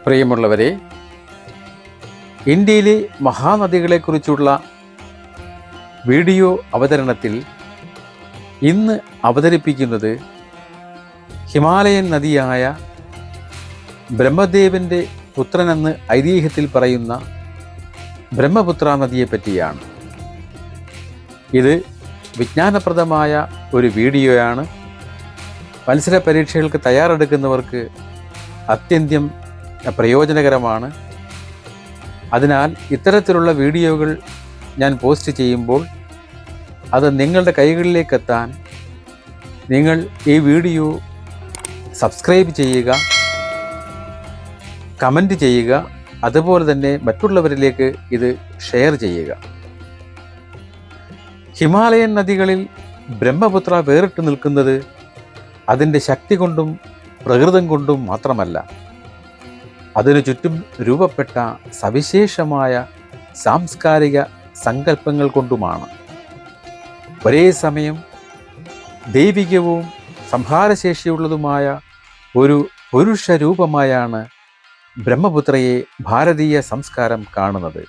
പ്രിയമുള്ളവരെ, ഇന്ത്യയിലെ മഹാനദികളെക്കുറിച്ചുള്ള വീഡിയോ അവതരണത്തിൽ ഇന്ന് അവതരിപ്പിക്കുന്നത് ഹിമാലയൻ നദിയായ ബ്രഹ്മദേവൻ്റെ പുത്രനെന്ന് ഐതിഹ്യത്തിൽ പറയുന്ന ബ്രഹ്മപുത്ര നദിയെപ്പറ്റിയാണ്. ഇത് വിജ്ഞാനപ്രദമായ ഒരു വീഡിയോയാണ്. മത്സര പരീക്ഷകൾക്ക് തയ്യാറെടുക്കുന്നവർക്ക് അത്യന്തം പ്രയോജനകരമാണ്. അതിനാൽ ഇത്തരത്തിലുള്ള വീഡിയോകൾ ഞാൻ പോസ്റ്റ് ചെയ്യുമ്പോൾ അത് നിങ്ങളുടെ കൈകളിലേക്ക് എത്താൻ നിങ്ങൾ ഈ വീഡിയോ സബ്സ്ക്രൈബ് ചെയ്യുക, കമൻറ്റ് ചെയ്യുക, അതുപോലെ തന്നെ മറ്റുള്ളവരിലേക്ക് ഇത് ഷെയർ ചെയ്യുക. ഹിമാലയൻ നദികളിൽ ബ്രഹ്മപുത്ര വേറിട്ട് നിൽക്കുന്നത് അതിൻ്റെ ശക്തി കൊണ്ടും പ്രകൃതം കൊണ്ടും മാത്രമല്ല, അതിനു ചുറ്റും രൂപപ്പെട്ട സവിശേഷമായ സാംസ്കാരിക സങ്കല്പങ്ങൾ കൊണ്ടുമാണ്. ഒരേ സമയം ദൈവികവും സംഹാരശേഷിയുള്ളതുമായ ഒരു പുരുഷ രൂപമായാണ് ബ്രഹ്മപുത്രയെ ഭാരതീയ സംസ്കാരം കാണുന്നത്.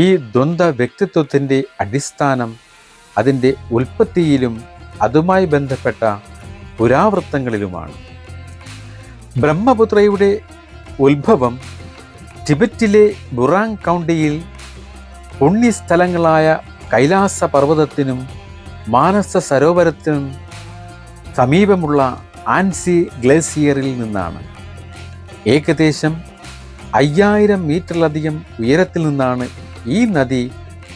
ഈ ദ്വന്ദ്വ വ്യക്തിത്വത്തിൻ്റെ അടിസ്ഥാനം അതിൻ്റെ ഉൽപ്പത്തിയിലും അതുമായി ബന്ധപ്പെട്ട പുരാവൃത്തങ്ങളിലുമാണ്. ബ്രഹ്മപുത്രയുടെ ഉത്ഭവം ടിബറ്റിലെ ബുറാങ് കൗണ്ടിയിൽ പുണ്യസ്ഥലങ്ങളായ കൈലാസ പർവ്വതത്തിനും മാനസ സരോവരത്തിനും സമീപമുള്ള ആൻസി ഗ്ലേസിയറിൽ നിന്നാണ്. ഏകദേശം 5000 മീറ്ററിലധികം ഉയരത്തിൽ നിന്നാണ് ഈ നദി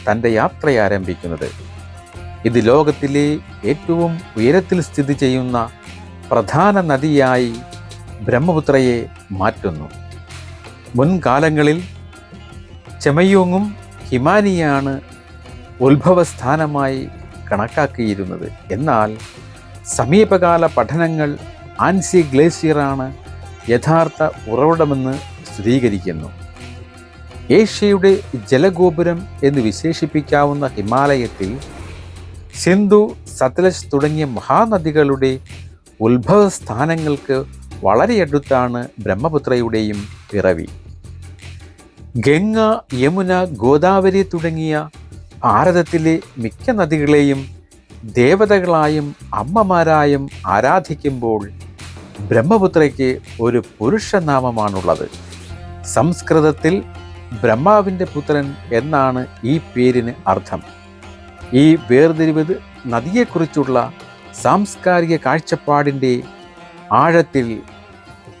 തൻ്റെ യാത്ര ആരംഭിക്കുന്നത്. ഇത് ലോകത്തിലെ ഏറ്റവും ഉയരത്തിൽ സ്ഥിതി ചെയ്യുന്ന പ്രധാന നദിയായി ബ്രഹ്മപുത്രയെ മാറ്റുന്നു. മുൻകാലങ്ങളിൽ ചെമയോങ്ങും ഹിമാനിയാണ് ഉത്ഭവസ്ഥാനമായി കണക്കാക്കിയിരുന്നത്. എന്നാൽ സമീപകാല പഠനങ്ങൾ ആൻസി ഗ്ലേസിയറാണ് യഥാർത്ഥ ഉറവിടമെന്ന് സ്ഥിരീകരിക്കുന്നു. ഏഷ്യയുടെ ജലഗോപുരം എന്ന് വിശേഷിപ്പിക്കാവുന്ന ഹിമാലയത്തിൽ സിന്ധു, സത്ലജ് തുടങ്ങിയ മഹാനദികളുടെ ഉത്ഭവസ്ഥാനങ്ങൾക്ക് വളരെ അടുത്താണ് ബ്രഹ്മപുത്രയുടെയും പിറവി. ഗംഗ, യമുന, ഗോദാവരി തുടങ്ങിയ ഭാരതത്തിലെ മിക്ക നദികളെയും ദേവതകളായും അമ്മമാരായും ആരാധിക്കുമ്പോൾ ബ്രഹ്മപുത്രയ്ക്ക് ഒരു പുരുഷനാമമാണുള്ളത്. സംസ്കൃതത്തിൽ ബ്രഹ്മാവിൻ്റെ പുത്രൻ എന്നാണ് ഈ പേരിന് അർത്ഥം. ഈ വേർതിരിവ് നദിയെക്കുറിച്ചുള്ള സാംസ്കാരിക കാഴ്ചപ്പാടിൻ്റെ ആഴത്തിൽ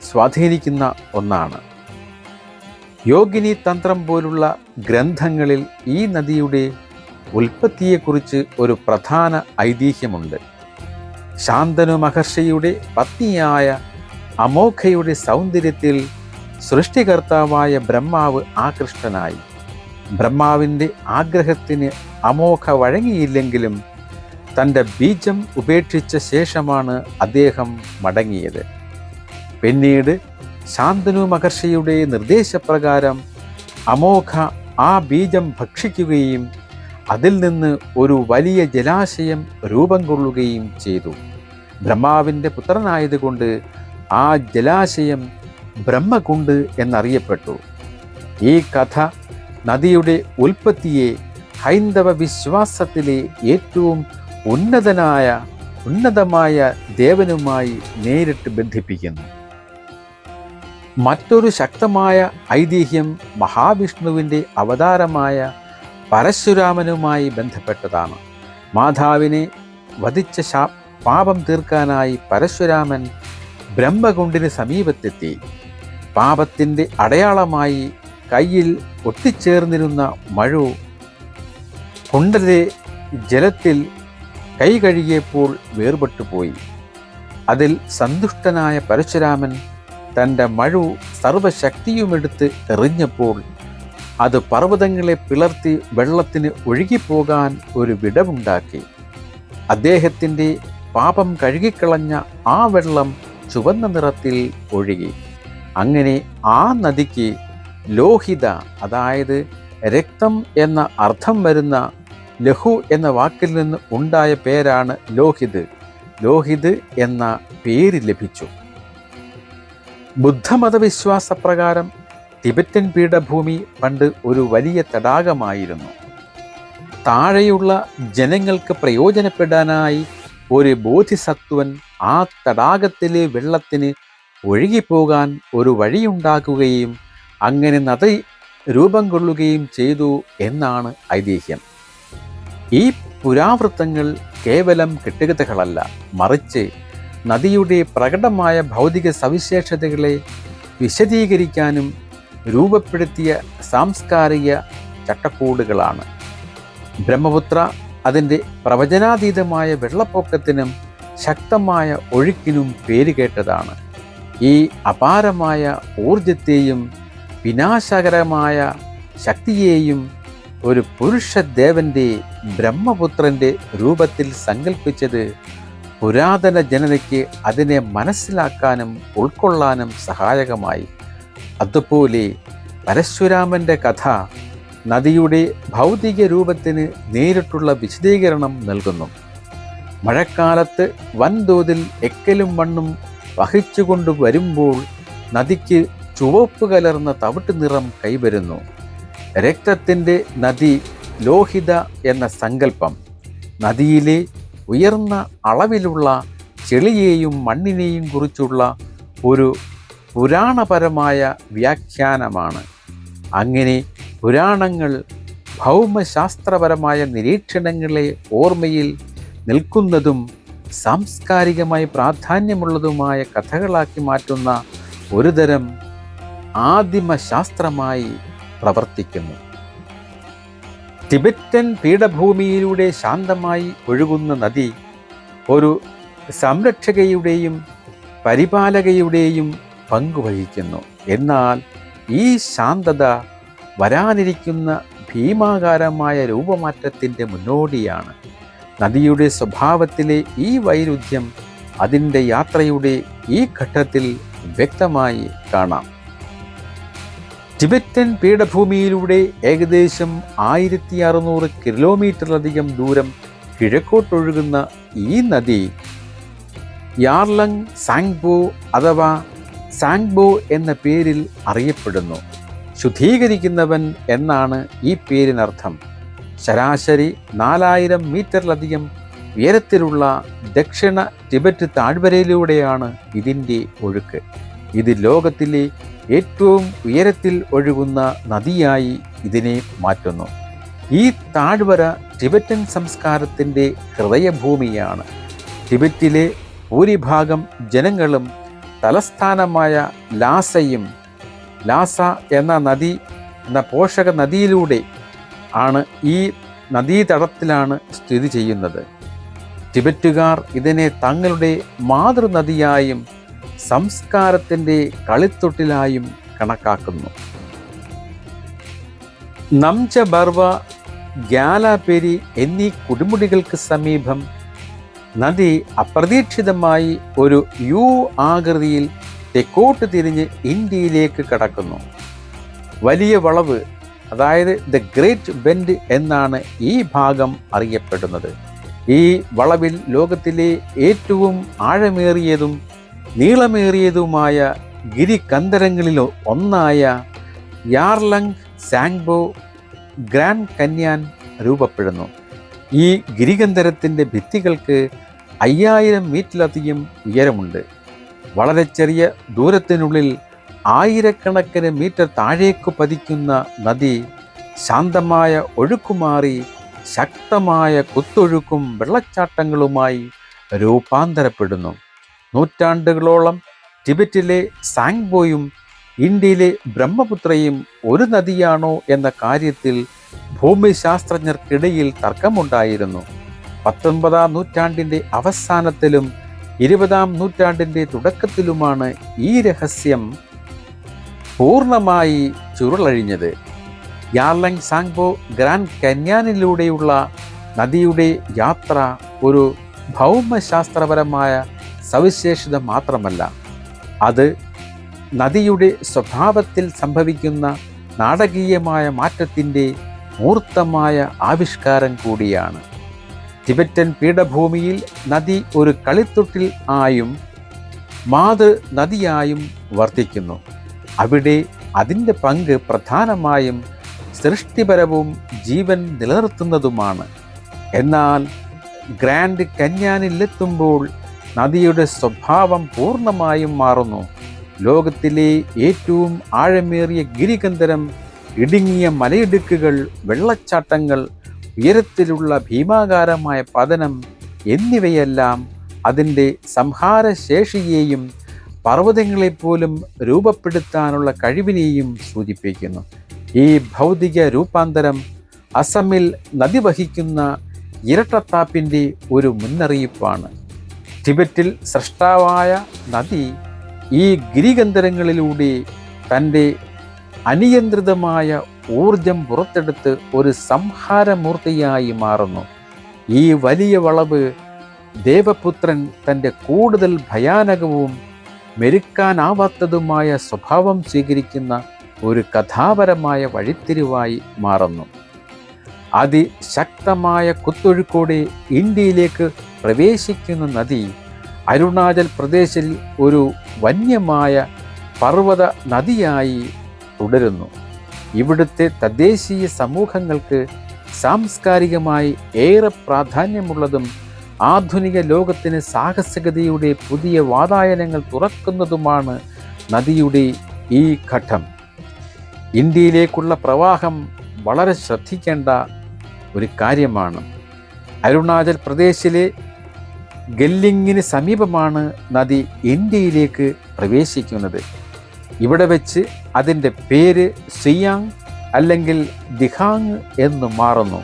സ്വാധീനിക്കുന്ന ഒന്നാണ്. യോഗിനി തന്ത്രം പോലുള്ള ഗ്രന്ഥങ്ങളിൽ ഈ നദിയുടെ ഉൽപ്പത്തിയെക്കുറിച്ച് ഒരു പ്രധാന ഐതിഹ്യമുണ്ട്. ശാന്തനു മഹർഷിയുടെ പത്നിയായ അമോഘയുടെ സൗന്ദര്യത്തിൽ സൃഷ്ടികർത്താവായ ബ്രഹ്മാവ് ആകൃഷ്ടനായി. ബ്രഹ്മാവിൻ്റെ ആഗ്രഹത്തിന് അമോഘ വഴങ്ങിയില്ലെങ്കിലും തൻ്റെ ബീജം ഉപേക്ഷിച്ച ശേഷമാണ് അദ്ദേഹം മടങ്ങിയത്. പിന്നീട് ശാന്തനു മഹർഷിയുടെ നിർദ്ദേശപ്രകാരം അമോഘ ആ ബീജം ഭക്ഷിക്കുകയും അതിൽ നിന്ന് ഒരു വലിയ ജലാശയം രൂപം കൊള്ളുകയും ചെയ്തു. ബ്രഹ്മാവിൻ്റെ പുത്രനായതുകൊണ്ട് ആ ജലാശയം ബ്രഹ്മകുണ്ട് എന്നറിയപ്പെട്ടു. ഈ കഥ നദിയുടെ ഉൽപ്പത്തിയെ ഹൈന്ദവ വിശ്വാസത്തിലെ ഏറ്റവും ഉന്നതമായ ദേവനുമായി നേരിട്ട് ബന്ധിപ്പിക്കുന്നു. മറ്റൊരു ശക്തമായ ഐതിഹ്യം മഹാവിഷ്ണുവിൻ്റെ അവതാരമായ പരശുരാമനുമായി ബന്ധപ്പെട്ടതാണ്. മാതാവിനെ വധിച്ച പാപം തീർക്കാനായി പരശുരാമൻ ബ്രഹ്മകുണ്ടിന് സമീപത്തെത്തി. പാപത്തിൻ്റെ അടയാളമായി കയ്യിൽ ഒട്ടിച്ചേർന്നിരുന്ന മഴു കുണ്ടലെ ജലത്തിൽ കൈ കഴുകിയപ്പോൾ വേർപെട്ടുപോയി. അതിൽ സന്തുഷ്ടനായ പരശുരാമൻ തൻ്റെ മഴു സർവശക്തിയുമെടുത്ത് എറിഞ്ഞപ്പോൾ അത് പർവ്വതങ്ങളെ പിളർത്തി വെള്ളത്തിന് ഒഴുകിപ്പോകാൻ ഒരു വിടവുണ്ടാക്കി. അദ്ദേഹത്തിൻ്റെ പാപം കഴുകിക്കളഞ്ഞ ആ വെള്ളം ചുവന്ന നിറത്തിൽ ഒഴുകി. അങ്ങനെ ആ നദിക്ക് ലോഹിത, അതായത് രക്തം എന്ന അർത്ഥം വരുന്ന ലഹു എന്ന വാക്കിൽ നിന്ന് ഉണ്ടായ പേരാണ് ലോഹിത്. ലോഹിത് എന്ന പേര് ലഭിച്ചു. ബുദ്ധമതവിശ്വാസപ്രകാരം ടിബറ്റൻ പീഠഭൂമി പണ്ട് ഒരു വലിയ തടാകമായിരുന്നു. താഴെയുള്ള ജനങ്ങൾക്ക് പ്രയോജനപ്പെടാനായി ഒരു ബോധിസത്വൻ ആ തടാകത്തിലെ വെള്ളത്തിന് ഒഴുകിപ്പോകാൻ ഒരു വഴിയുണ്ടാക്കുകയും അങ്ങനെ നദി രൂപം കൊള്ളുകയും ചെയ്തു എന്നാണ് ഐതിഹ്യം. ഈ പുരാവൃത്തങ്ങൾ കേവലം കെട്ടുകഥകളല്ല, മറിച്ച് നദിയുടെ പ്രകടമായ ഭൗതിക സവിശേഷതകളെ വിശദീകരിക്കാനും രൂപപ്പെടുത്തിയ സാംസ്കാരിക ചട്ടക്കൂടുകളാണ്. ബ്രഹ്മപുത്ര അതിൻ്റെ പ്രവചനാതീതമായ വെള്ളപ്പൊക്കത്തിനും ശക്തമായ ഒഴുക്കിനും പേരുകേട്ടതാണ്. ഈ അപാരമായ ഊർജത്തെയും വിനാശകരമായ ശക്തിയെയും ഒരു പുരുഷദേവന്റെ ബ്രഹ്മപുത്രന്റെ രൂപത്തിൽ സങ്കല്പിച്ചത് പുരാതന ജനതയ്ക്ക് അതിനെ മനസ്സിലാക്കാനും ഉൾക്കൊള്ളാനും സഹായകമായി. അതുപോലെ പരശുരാമന്റെ കഥ നദിയുടെ ഭൗതിക രൂപത്തിന് നേരിട്ടുള്ള വിശദീകരണം നൽകുന്നു. മഴക്കാലത്ത് വൻതോതിൽ എക്കലും മണ്ണും വഹിച്ചുകൊണ്ട് വരുമ്പോൾ നദിക്ക് ചുവപ്പ് കലർന്ന തവിട്ട് നിറം കൈവരുന്നു. രക്തത്തിൻ്റെ നദി ലോഹിത എന്ന സങ്കല്പം നദിയിലെ ഉയർന്ന അളവിലുള്ള ചെളിയെയും മണ്ണിനെയും കുറിച്ചുള്ള ഒരു പുരാണപരമായ വ്യാഖ്യാനമാണ്. അങ്ങനെ പുരാണങ്ങൾ ഭൗമശാസ്ത്രപരമായ നിരീക്ഷണങ്ങളെ ഓർമ്മയിൽ നിൽക്കുന്നതും സാംസ്കാരികമായി പ്രാധാന്യമുള്ളതുമായ കഥകളാക്കി മാറ്റുന്ന ഒരുതരം ആദിമശാസ്ത്രമായി പ്രവർത്തിക്കുന്നു. ടിബറ്റൻ പീഠഭൂമിയിലൂടെ ശാന്തമായി ഒഴുകുന്ന നദി ഒരു സംരക്ഷകയുടെയും പരിപാലകയുടെയും പങ്കുവഹിക്കുന്നു. എന്നാൽ ഈ ശാന്തത വരാനിരിക്കുന്ന ഭീമാകാരമായ രൂപമാറ്റത്തിൻ്റെ മുന്നോടിയാണ്. നദിയുടെ സ്വഭാവത്തിലെ ഈ വൈരുദ്ധ്യം അതിൻ്റെ യാത്രയുടെ ഈ ഘട്ടത്തിൽ വ്യക്തമായി കാണാം. ടിബറ്റൻ പീഠഭൂമിയിലൂടെ ഏകദേശം 1600 കിലോമീറ്ററിലധികം ദൂരം കിഴക്കോട്ടൊഴുകുന്ന ഈ നദി യാർലങ് സാങ്ബോ അഥവാ സാങ്ബോ എന്ന പേരിൽ അറിയപ്പെടുന്നു. ശുദ്ധീകരിക്കുന്നവൻ എന്നാണ് ഈ പേരിനർത്ഥം. ശരാശരി 4000 മീറ്ററിലധികം ഉയരത്തിലുള്ള ദക്ഷിണ ടിബറ്റ് താഴ്വരയിലൂടെയാണ് ഇതിൻ്റെ ഒഴുക്ക്. ഇത് ലോകത്തിലെ ഏറ്റവും ഉയരത്തിൽ ഒഴുകുന്ന നദിയായി ഇതിനെ മാറ്റുന്നു. ഈ താഴ്വര ടിബറ്റൻ സംസ്കാരത്തിൻ്റെ ഹൃദയഭൂമിയാണ്. ടിബറ്റിലെ ഭൂരിഭാഗം ജനങ്ങളും തലസ്ഥാനമായ ലാസ എന്ന പോഷക നദിയിലൂടെ ആണ് ഈ നദീതടത്തിലാണ് സ്ഥിതി ചെയ്യുന്നത്. ടിബറ്റുകാർ ഇതിനെ തങ്ങളുടെ മാതൃനദിയായും സംസ്കാരത്തിൻ്റെ കളിത്തൊട്ടിലായും കണക്കാക്കുന്നു. നംച ബർവ, ഗ്യാലാപെരി എന്നീ കൊടുമുടികൾക്ക് സമീപം നദി അപ്രതീക്ഷിതമായി ഒരു യു ആകൃതിയിൽ തെക്കോട്ട് തിരിഞ്ഞ് ഇന്ത്യയിലേക്ക് കടക്കുന്നു. വലിയ വളവ്, അതായത് ദ ഗ്രേറ്റ് ബെൻഡ് എന്നാണ് ഈ ഭാഗം അറിയപ്പെടുന്നത്. ഈ വളവിൽ ലോകത്തിലെ ഏറ്റവും ആഴമേറിയതും നീളമേറിയതുമായ ഗിരികന്ധരങ്ങളിൽ ഒന്നായ യാർലങ് സാങ്ബോ ഗ്രാൻഡ് കന്യാൻ രൂപപ്പെടുന്നു. ഈ ഗിരികന്ധരത്തിൻ്റെ ഭിത്തികൾക്ക് 5000 മീറ്ററിലധികം ഉയരമുണ്ട്. വളരെ ചെറിയ ദൂരത്തിനുള്ളിൽ ആയിരക്കണക്കിന് മീറ്റർ താഴേക്ക് പതിക്കുന്ന നദി ശാന്തമായ ഒഴുക്കുമാറി ശക്തമായ കുത്തൊഴുക്കും വെള്ളച്ചാട്ടങ്ങളുമായി രൂപാന്തരപ്പെടുന്നു. നൂറ്റാണ്ടുകളോളം ടിബറ്റിലെ സാങ്ബോയും ഇന്ത്യയിലെ ബ്രഹ്മപുത്രയും ഒരു നദിയാണോ എന്ന കാര്യത്തിൽ ഭൂമിശാസ്ത്രജ്ഞർക്കിടയിൽ തർക്കമുണ്ടായിരുന്നു. 19-ാം നൂറ്റാണ്ടിൻ്റെ അവസാനത്തിലും 20-ാം നൂറ്റാണ്ടിൻ്റെ തുടക്കത്തിലുമാണ് ഈ രഹസ്യം പൂർണ്ണമായി ചുരുളഴിഞ്ഞത്. യാർലങ് സാങ്ബോ ഗ്രാൻഡ് കന്യാനിലൂടെയുള്ള നദിയുടെ യാത്ര ഒരു ഭൗമശാസ്ത്രപരമായ സവിശേഷത മാത്രമല്ല, അത് നദിയുടെ സ്വഭാവത്തിൽ സംഭവിക്കുന്ന നാടകീയമായ മാറ്റത്തിൻ്റെ മൂർത്തമായ ആവിഷ്കാരം കൂടിയാണ്. ടിബറ്റൻ പീഠഭൂമിയിൽ നദി ഒരു കളിത്തൊട്ടിൽ ആയും മാതൃ നദിയായും വർത്തിക്കുന്നു. അവിടെ അതിൻ്റെ പങ്ക് പ്രധാനമായും സൃഷ്ടിപരവും ജീവൻ നിലനിർത്തുന്നതുമാണ്. എന്നാൽ ഗ്രാൻഡ് കന്യാനിലെത്തുമ്പോൾ നദിയുടെ സ്വഭാവം പൂർണ്ണമായും മാറുന്നു. ലോകത്തിലെ ഏറ്റവും ആഴമേറിയ ഗിരികന്ധരം, ഇടുങ്ങിയ മലയിടുക്കുകൾ, വെള്ളച്ചാട്ടങ്ങൾ, ഉയരത്തിലുള്ള ഭീമാകാരമായ പതനം എന്നിവയെല്ലാം അതിൻ്റെ സംഹാരശേഷിയെയും പർവ്വതങ്ങളെപ്പോലും രൂപപ്പെടുത്താനുള്ള കഴിവിനെയും സൂചിപ്പിക്കുന്നു. ഈ ഭൗതിക രൂപാന്തരം അസമിൽ നദി വഹിക്കുന്ന ഇരട്ടത്താപ്പിൻ്റെ ഒരു മുന്നറിയിപ്പാണ്. ടിബറ്റിൽ സൃഷ്ടാവായ നദി ഈ ഗിരികന്ധരങ്ങളിലൂടെ തൻ്റെ അനിയന്ത്രിതമായ ഊർജം പുറത്തെടുത്ത് ഒരു സംഹാരമൂർത്തിയായി മാറുന്നു. ഈ വലിയ വളവ് ദേവപുത്രൻ തൻ്റെ കൂടുതൽ ഭയാനകവും മെരുക്കാനാവാത്തതുമായ സ്വഭാവം സ്വീകരിക്കുന്ന ഒരു കഥാപരമായ വഴിത്തിരിവായി മാറുന്നു. അതിശക്തമായ കുത്തൊഴുക്കോടെ ഇന്ത്യയിലേക്ക് പ്രവേശിക്കുന്ന നദി അരുണാചൽ പ്രദേശിൽ ഒരു വന്യമായ പർവ്വത നദിയായി തുടരുന്നു. ഇവിടുത്തെ തദ്ദേശീയ സമൂഹങ്ങൾക്ക് സാംസ്കാരികമായി ഏറെ പ്രാധാന്യമുള്ളതും ആധുനിക ലോകത്തിന് സാഹസികതയുടെ പുതിയ വാതായനങ്ങൾ തുറക്കുന്നതുമാണ് നദിയുടെ ഈ ഘട്ടം. ഇന്ത്യയിലേക്കുള്ള പ്രവാഹം വളരെ ശ്രദ്ധിക്കേണ്ട ഒരു കാര്യമാണ്. അരുണാചൽ പ്രദേശിലെ ഗെല്ലിങ്ങിന് സമീപമാണ് നദി ഇന്ത്യയിലേക്ക് പ്രവേശിക്കുന്നത്. ഇവിടെ വെച്ച് അതിൻ്റെ പേര് സിയാങ് അല്ലെങ്കിൽ ദിഹാങ് എന്ന് മാറുന്നു.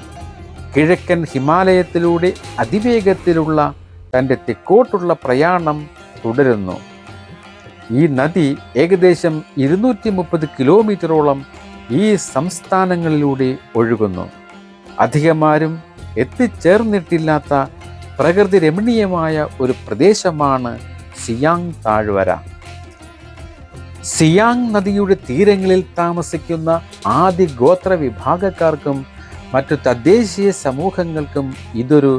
കിഴക്കൻ ഹിമാലയത്തിലൂടെ അതിവേഗത്തിലുള്ള തൻ്റെ തെക്കോട്ടുള്ള പ്രയാണം തുടരുന്നു. ഈ നദി ഏകദേശം 230 കിലോമീറ്ററോളം ഈ സംസ്ഥാനങ്ങളിലൂടെ ഒഴുകുന്നു. അധികമാരും എത്തിച്ചേർന്നിട്ടില്ലാത്ത പ്രകൃതി രമണീയമായ ഒരു പ്രദേശമാണ് സിയാങ് താഴ്വര. സിയാങ് നദിയുടെ തീരങ്ങളിൽ താമസിക്കുന്ന ആദി ഗോത്ര വിഭാഗക്കാർക്കും മറ്റു തദ്ദേശീയ സമൂഹങ്ങൾക്കും ഇതൊരു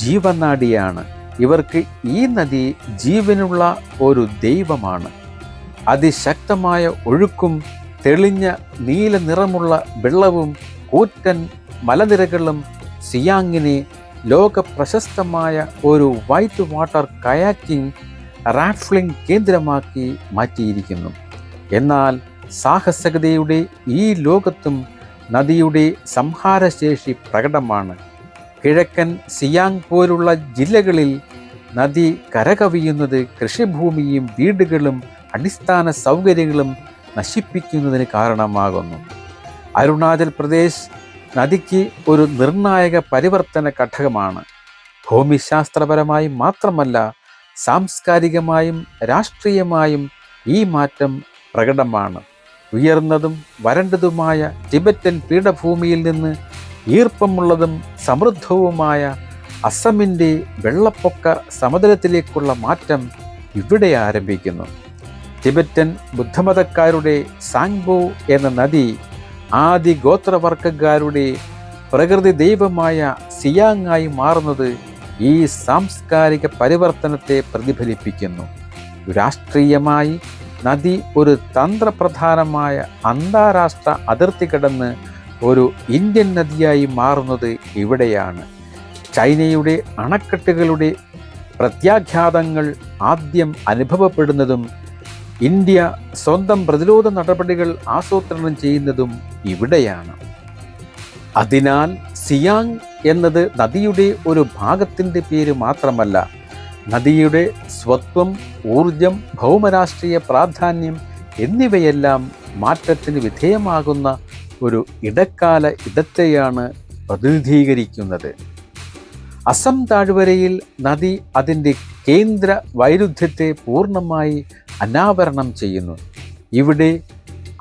ജീവനാഡിയാണ്. ഇവർക്ക് ഈ നദി ജീവനുള്ള ഒരു ദൈവമാണ്. അതിശക്തമായ ഒഴുക്കും തെളിഞ്ഞ നീല നിറമുള്ള വെള്ളവും കൂറ്റൻ മലനിരകളും സിയാങ്ങിനെ ലോക പ്രശസ്തമായ ഒരു വൈറ്റ് വാട്ടർ കയാക്കിംഗ് റാഫ്റ്റിംഗ് കേന്ദ്രമാക്കി മാറ്റിയിരിക്കുന്നു. എന്നാൽ സാഹസികതയുടെ ഈ ലോകത്തും നദിയുടെ സംഹാരശേഷി പ്രകടമാണ്. കിഴക്കൻ സിയാങ് പോലുള്ള ജില്ലകളിൽ നദി കരകവിയുന്നത് കൃഷിഭൂമിയും വീടുകളും അടിസ്ഥാന സൗകര്യങ്ങളും നശിപ്പിക്കുന്നതിന് കാരണമാകുന്നു. അരുണാചൽ പ്രദേശ് നദിക്ക് ഒരു നിർണായക പരിവർത്തന ഘടകമാണ്. ഭൂമിശാസ്ത്രപരമായി മാത്രമല്ല, സാംസ്കാരികമായും രാഷ്ട്രീയമായും ഈ മാറ്റം പ്രകടമാണ്. ഉയർന്നതും വരണ്ടതുമായ ടിബറ്റൻ പീഠഭൂമിയിൽ നിന്ന് ഈർപ്പമുള്ളതും സമൃദ്ധവുമായ അസമിൻ്റെ വെള്ളപ്പൊക്ക സമതലത്തിലേക്കുള്ള മാറ്റം ഇവിടെ ആരംഭിക്കുന്നു. ടിബറ്റൻ ബുദ്ധമതക്കാരുടെ സാങ്ബോ എന്ന നദി ആദി ഗോത്രവർഗക്കാരുടെ പ്രകൃതി ദൈവമായ സിയാങ്ങായി മാറുന്നത് ഈ സാംസ്കാരിക പരിവർത്തനത്തെ പ്രതിഫലിപ്പിക്കുന്നു. രാഷ്ട്രീയമായി നദി ഒരു തന്ത്രപ്രധാനമായ അന്താരാഷ്ട്ര അതിർത്തി കടന്ന് ഒരു ഇന്ത്യൻ നദിയായി മാറുന്നത് ഇവിടെയാണ്. ചൈനയുടെ അണക്കെട്ടുകളുടെ പ്രത്യാഘാതങ്ങൾ ആദ്യം അനുഭവപ്പെടുന്നതും ഇന്ത്യ സ്വന്തം പ്രതിരോധ നടപടികൾ ആസൂത്രണം ചെയ്യുന്നതും ഇവിടെയാണ്. അതിനാൽ സിയാങ് എന്നത് നദിയുടെ ഒരു ഭാഗത്തിൻ്റെ പേര് മാത്രമല്ല, നദിയുടെ സ്വത്വം, ഊർജം, ഭൗമരാഷ്ട്രീയ പ്രാധാന്യം എന്നിവയെല്ലാം മാറ്റത്തിന് വിധേയമാകുന്ന ഒരു ഇടക്കാല ഇടത്തെയാണ് പ്രതിനിധീകരിക്കുന്നത്. അസം താഴ്വരയിൽ നദി അതിൻ്റെ കേന്ദ്ര വൈരുദ്ധ്യത്തെ പൂർണ്ണമായി അനാവരണം ചെയ്യുന്നു. ഇവിടെ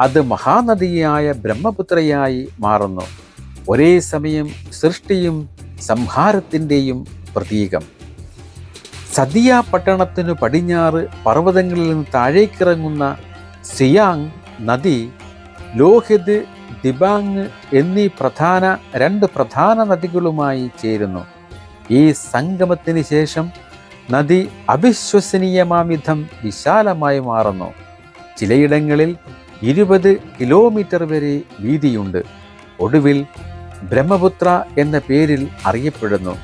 അത് മഹാനദിയായ ബ്രഹ്മപുത്രയായി മാറുന്നു, ഒരേ സമയം സൃഷ്ടിയും സംഹാരത്തിൻ്റെയും പ്രതീകം. സദിയ പട്ടണത്തിനു പടിഞ്ഞാറ് പർവ്വതങ്ങളിൽ നിന്ന് താഴേക്കിറങ്ങുന്ന സിയാങ് നദി ലോഹിത്, ദിബാങ് എന്നീ രണ്ട് പ്രധാന നദികളുമായി ചേരുന്നു. ഈ സംഗമത്തിന് ശേഷം നദി അവിശ്വസനീയമാം വിധം വിശാലമായി മാറുന്നു. ചിലയിടങ്ങളിൽ 20 കിലോമീറ്റർ വരെ വീതിയുണ്ട്. ഒടുവിൽ ബ്രഹ്മപുത്ര എന്ന പേരിൽ അറിയപ്പെടുന്നു.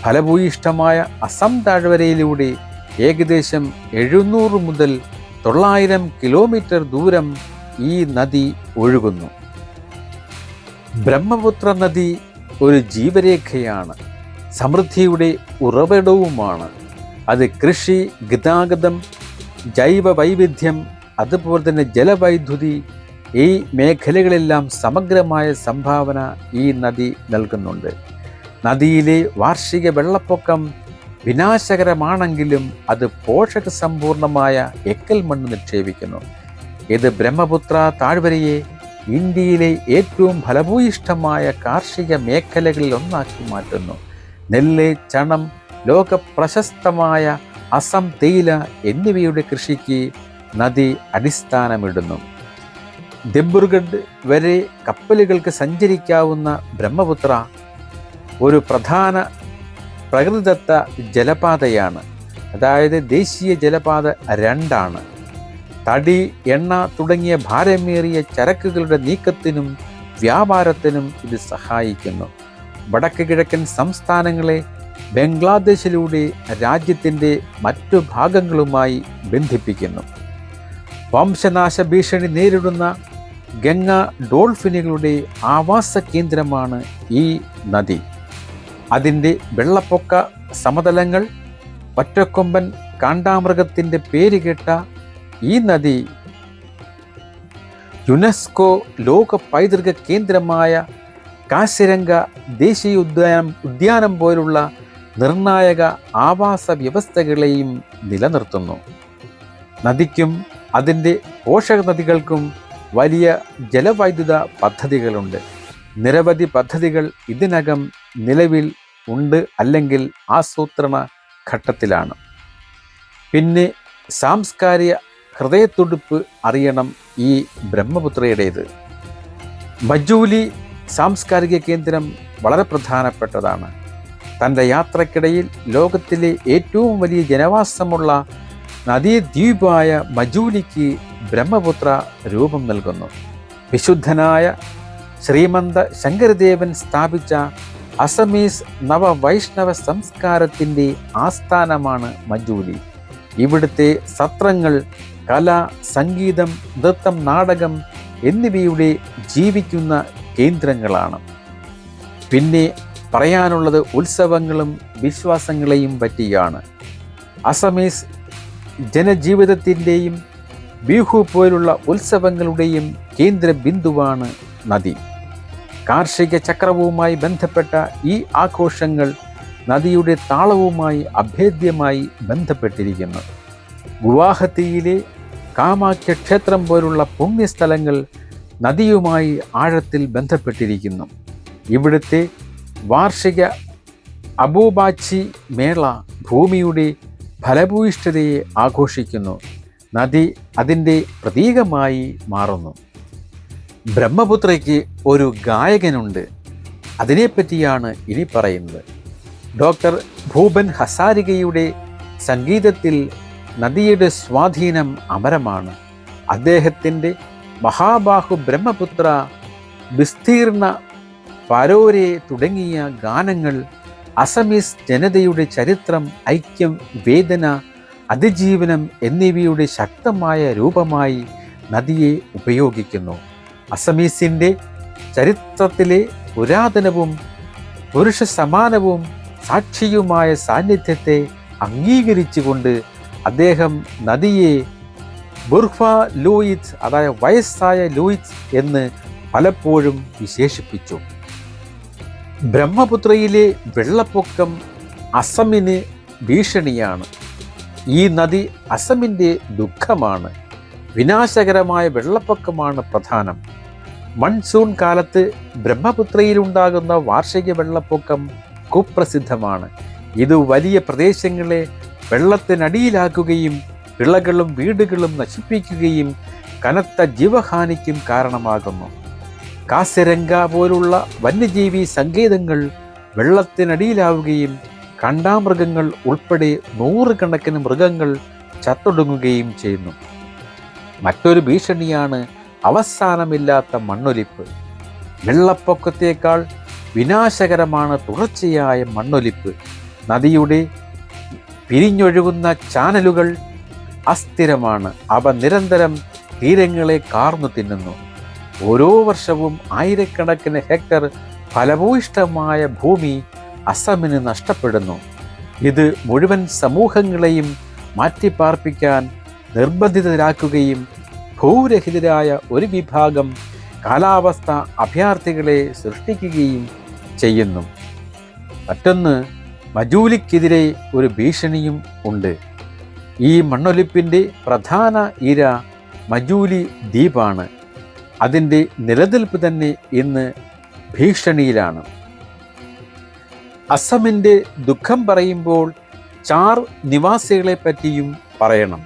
ഫലഭൂയിഷ്ഠമായ അസം താഴ്വരയിലൂടെ ഏകദേശം 700 മുതൽ 900 കിലോമീറ്റർ ദൂരം ഈ നദി ഒഴുകുന്നു. ബ്രഹ്മപുത്ര നദി ഒരു ജീവരേഖയാണ്, സമൃദ്ധിയുടെ ഉറവിടവുമാണ്. അത് കൃഷി, ഗതാഗതം, ജൈവ വൈവിധ്യം, അതുപോലെ തന്നെ ജലവൈദ്യുതി, ഈ മേഖലകളെല്ലാം സമഗ്രമായ സംഭാവന ഈ നദി നൽകുന്നുണ്ട്. നദിയിലെ വാർഷിക വെള്ളപ്പൊക്കം വിനാശകരമാണെങ്കിലും അത് പോഷക സമ്പൂർണമായ എക്കൽ മണ്ണ് നിക്ഷേപിക്കുന്നു. ഇത് ബ്രഹ്മപുത്ര താഴ്വരയെ ഇന്ത്യയിലെ ഏറ്റവും ഫലഭൂയിഷ്ഠമായ കാർഷിക മേഖലകളിൽ ഒന്നാക്കി മാറ്റുന്നു. നെല്ല്, ചണം, ലോക പ്രശസ്തമായ അസം തേയില എന്നിവയുടെ കൃഷിക്ക് നദി അടിസ്ഥാനമിടുന്നു. ദിബ്രുഗഡ് വരെ കപ്പലുകൾക്ക് സഞ്ചരിക്കാവുന്ന ബ്രഹ്മപുത്ര ഒരു പ്രധാന പ്രകൃതിദത്ത ജലപാതയാണ്. അതായത് ദേശീയ ജലപാത 2 തടി, എണ്ണ തുടങ്ങിയ ഭാരമേറിയ ചരക്കുകളുടെ നീക്കത്തിനും വ്യാപാരത്തിനും ഇത് സഹായിക്കുന്നു. വടക്ക് കിഴക്കൻ സംസ്ഥാനങ്ങളെ ബംഗ്ലാദേശിലൂടെ രാജ്യത്തിൻ്റെ മറ്റു ഭാഗങ്ങളുമായി ബന്ധിപ്പിക്കുന്നു. വംശനാശ ഭീഷണി നേരിടുന്ന ഗംഗ ഡോൾഫിനുകളുടെ ആവാസ കേന്ദ്രമാണ് ഈ നദി. അതിൻ്റെ വെള്ളപ്പൊക്ക സമതലങ്ങൾ, ഒറ്റക്കൊമ്പൻ കാണ്ടാമൃഗത്തിൻ്റെ പേരുകേട്ട ഈ നദി യുനെസ്കോ ലോക പൈതൃക കേന്ദ്രമായ കാസിരംഗ ദേശീയ ഉദ്യാനം പോലുള്ള നിർണായക ആവാസ വ്യവസ്ഥകളെയും നിലനിർത്തുന്നു. നദിക്കും അതിൻ്റെ പോഷക നദികൾക്കും വലിയ ജലവൈദ്യുത പദ്ധതികളുണ്ട്. നിരവധി പദ്ധതികൾ ഇതിനകം നിലവിൽ ഉണ്ട് അല്ലെങ്കിൽ ആസൂത്രണ ഘട്ടത്തിലാണ്. പിന്നെ സാംസ്കാരിക ഹൃദയത്തുടിപ്പ് അറിയണം ഈ ബ്രഹ്മപുത്രയുടേത്. മജൂലി സാംസ്കാരിക കേന്ദ്രം വളരെ പ്രധാനപ്പെട്ടതാണ്. തൻ്റെ യാത്രക്കിടയിൽ ലോകത്തിലെ ഏറ്റവും വലിയ ജനവാസമുള്ള നദീദ്വീപായ മജൂലിക്ക് ബ്രഹ്മപുത്ര രൂപം നൽകുന്നു. വിശുദ്ധനായ ശ്രീമന്ത ശങ്കരദേവൻ സ്ഥാപിച്ച അസമീസ് നവവൈഷ്ണവ സംസ്കാരത്തിൻ്റെ ആസ്ഥാനമാണ് മജൂലി. ഇവിടുത്തെ സത്രങ്ങൾ കല, സംഗീതം, നൃത്തം, നാടകം എന്നിവയുടെ ജീവിക്കുന്ന കേന്ദ്രങ്ങളാണ്. പിന്നെ പറയാനുള്ളത് ഉത്സവങ്ങളും വിശ്വാസങ്ങളെയും പറ്റിയാണ്. അസമീസ് ജനജീവിതത്തിൻ്റെയും ബിഹു പോലുള്ള ഉത്സവങ്ങളുടെയും കേന്ദ്ര ബിന്ദുവാണ് നദി. കാർഷിക ചക്രവുമായി ബന്ധപ്പെട്ട ഈ ആഘോഷങ്ങൾ നദിയുടെ താളവുമായി അഭേദ്യമായി ബന്ധപ്പെട്ടിരിക്കുന്നു. ഗുവാഹത്തിയിലെ കാമാഖ്യ ക്ഷേത്രം പോലുള്ള പുണ്യസ്ഥലങ്ങൾ നദിയുമായി ആഴത്തിൽ ബന്ധപ്പെട്ടിരിക്കുന്നു. ഇവിടുത്തെ വാർഷിക അബൂബാച്ചി മേള ഭൂമിയുടെ ഫലഭൂയിഷ്ഠതയെ ആഘോഷിക്കുന്നു. നദി അതിൻ്റെ പ്രതീകമായി മാറുന്നു. ബ്രഹ്മപുത്രയ്ക്ക് ഒരു ഗായകനുണ്ട്. അതിനെപ്പറ്റിയാണ് ഇനി പറയുന്നത്. ഡോക്ടർ ഭൂപൻ ഹസാരികയുടെ സംഗീതത്തിൽ നദിയുടെ സ്വാധീനം അമരമാണ്. അദ്ദേഹത്തിൻ്റെ മഹാബാഹു ബ്രഹ്മപുത്ര, വിസ്തീർണ പരോരെ തുടങ്ങിയ ഗാനങ്ങൾ അസമീസ് ജനതയുടെ ചരിത്രം, ഐക്യം, വേദന, അതിജീവനം എന്നിവയുടെ ശക്തമായ രൂപമായി നദിയെ ഉപയോഗിക്കുന്നു. അസമീസിൻ്റെ ചരിത്രത്തിലെ പുരാതനവും പുരുഷ സമാനവും സാക്ഷിയുമായ സാന്നിധ്യത്തെ അംഗീകരിച്ചുകൊണ്ട് അദ്ദേഹം നദിയെ ബുർഫ ലൂയിസ്, അതായത് വയസ്സായ ലൂയിസ് എന്ന് പലപ്പോഴും വിശേഷിപ്പിച്ചു. ബ്രഹ്മപുത്രയിലെ വെള്ളപ്പൊക്കം അസമിന് ഭീഷണിയാണ്. ഈ നദി അസമിൻ്റെ ദുഃഖമാണ്. വിനാശകരമായ വെള്ളപ്പൊക്കമാണ് പ്രധാനം. മൺസൂൺ കാലത്ത് ബ്രഹ്മപുത്രയിലുണ്ടാകുന്ന വാർഷിക വെള്ളപ്പൊക്കം കുപ്രസിദ്ധമാണ്. ഇത് വലിയ പ്രദേശങ്ങളെ വെള്ളത്തിനടിയിലാക്കുകയും വിളകളും വീടുകളും നശിപ്പിക്കുകയും കനത്ത ജീവഹാനിക്കും കാരണമാകുന്നു. കാസിരംഗ പോലുള്ള വന്യജീവി സങ്കേതങ്ങൾ വെള്ളത്തിനടിയിലാവുകയും കണ്ടാമൃഗങ്ങൾ ഉൾപ്പെടെ നൂറുകണക്കിന് മൃഗങ്ങൾ ചത്തൊടുങ്ങുകയും ചെയ്യുന്നു. മറ്റൊരു ഭീഷണിയാണ് അവസാനമില്ലാത്ത മണ്ണൊലിപ്പ്. വെള്ളപ്പൊക്കത്തേക്കാൾ വിനാശകരമാണ് തുടർച്ചയായ മണ്ണൊലിപ്പ്. നദിയുടെ പിരിഞ്ഞൊഴുകുന്ന ചാനലുകൾ അസ്ഥിരമാണ്. അവ നിരന്തരം തീരങ്ങളെ കാർന്നു തിന്നുന്നു. ഓരോ വർഷവും ആയിരക്കണക്കിന് ഹെക്ടർ ഫലഭൂയിഷ്ഠമായ ഭൂമി അസമിന് നഷ്ടപ്പെടുന്നു. ഇത് മുഴുവൻ സമൂഹങ്ങളെയും മാറ്റിപ്പാർപ്പിക്കാൻ നിർബന്ധിതരാക്കുകയും ഭൂരഹിതരായ ഒരു വിഭാഗം കാലാവസ്ഥ അഭയാർത്ഥികളെ സൃഷ്ടിക്കുകയും ചെയ്യുന്നു. മറ്റൊന്ന്, മജൂലിക്കെതിരെ ഒരു ഭീഷണിയും ഉണ്ട്. ഈ മണ്ണൊലിപ്പിൻ്റെ പ്രധാന ഇര മജൂലി ദ്വീപാണ്. അതിൻ്റെ നിലനിൽപ്പ് തന്നെ ഇന്ന് ഭീഷണിയിലാണ്. അസമിൻ്റെ ദുഃഖം പറയുമ്പോൾ ചാർ നിവാസികളെ പറ്റിയും പറയണം.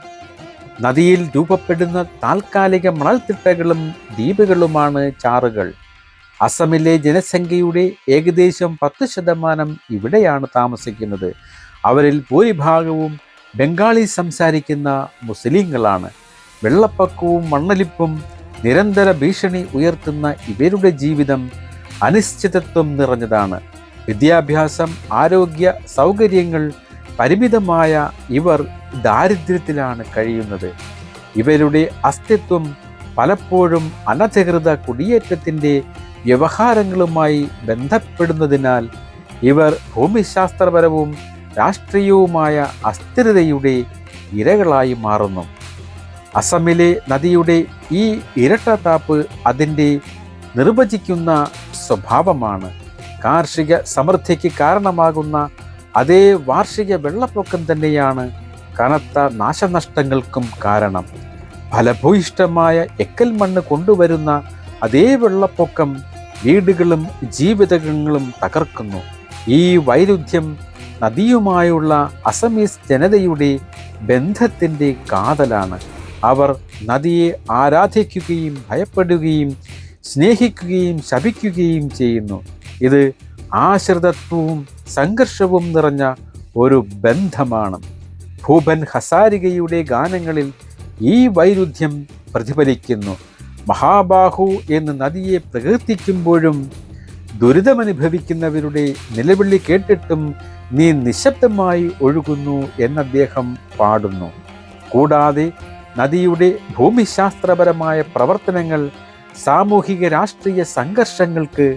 നദിയിൽ രൂപപ്പെടുന്ന താൽക്കാലിക മണൽത്തിട്ടകളും ദ്വീപുകളുമാണ് ചാറുകൾ. അസമിലെ ജനസംഖ്യയുടെ ഏകദേശം 10% ഇവിടെയാണ് താമസിക്കുന്നത്. അവരിൽ ഭൂരിഭാഗവും ബംഗാളി സംസാരിക്കുന്ന മുസ്ലിങ്ങളാണ്. വെള്ളപ്പൊക്കവും മണ്ണൊലിപ്പും നിരന്തര ഭീഷണി ഉയർത്തുന്ന ഇവരുടെ ജീവിതം അനിശ്ചിതത്വം നിറഞ്ഞതാണ്. വിദ്യാഭ്യാസം, ആരോഗ്യ സൗകര്യങ്ങൾ പരിമിതമായ ഇവർ ദാരിദ്ര്യത്തിലാണ് കഴിയുന്നത്. ഇവരുടെ അസ്തിത്വം പലപ്പോഴും അനധികൃത കുടിയേറ്റത്തിൻ്റെ വ്യവഹാരങ്ങളുമായി ബന്ധപ്പെടുന്നതിനാൽ ഇവർ ഭൂമിശാസ്ത്രപരവും രാഷ്ട്രീയവുമായ അസ്ഥിരതയുടെ ഇരകളായി മാറുന്നു. അസമിലെ നദിയുടെ ഈ ഇരട്ടത്താപ്പ് അതിൻ്റെ നിർവചിക്കുന്ന സ്വഭാവമാണ്. കാർഷിക സമൃദ്ധിക്ക് കാരണമാകുന്ന അതേ വാർഷിക വെള്ളപ്പൊക്കം തന്നെയാണ് കനത്ത നാശനഷ്ടങ്ങൾക്കും കാരണം. ഫലഭൂയിഷ്ഠമായ എക്കൽ മണ്ണ് കൊണ്ടുവരുന്ന അതേ വെള്ളപ്പൊക്കം വീടുകളും ജീവിതങ്ങളും തകർക്കുന്നു. ഈ വൈരുദ്ധ്യം നദിയുമായുള്ള അസമീസ് ജനതയുടെ ബന്ധത്തിൻ്റെ കാതലാണ്. അവർ നദിയെ ആരാധിക്കുകയും ഭയപ്പെടുകയും സ്നേഹിക്കുകയും ശപിക്കുകയും ചെയ്യുന്നു. ഇത് ആശ്രിതത്വവും സംഘർഷവും നിറഞ്ഞ ഒരു ബന്ധമാണ്. ഭൂപൻ ഹസാരികയുടെ ഗാനങ്ങളിൽ ഈ വൈരുദ്ധ്യം പ്രതിഫലിക്കുന്നു. മഹാബാഹു എന്ന് നദിയെ പ്രകീർത്തിക്കുമ്പോഴും ദുരിതമനുഭവിക്കുന്നവരുടെ നിലവിളി കേട്ടിട്ടും നീ നിശബ്ദമായി ഒഴുകുന്നു എന്നദ്ദേഹം പാടുന്നു. കൂടാതെ നദിയുടെ ഭൂമിശാസ്ത്രപരമായ പ്രവർത്തനങ്ങൾ സാമൂഹിക രാഷ്ട്രീയ സംഘർഷങ്ങൾക്ക്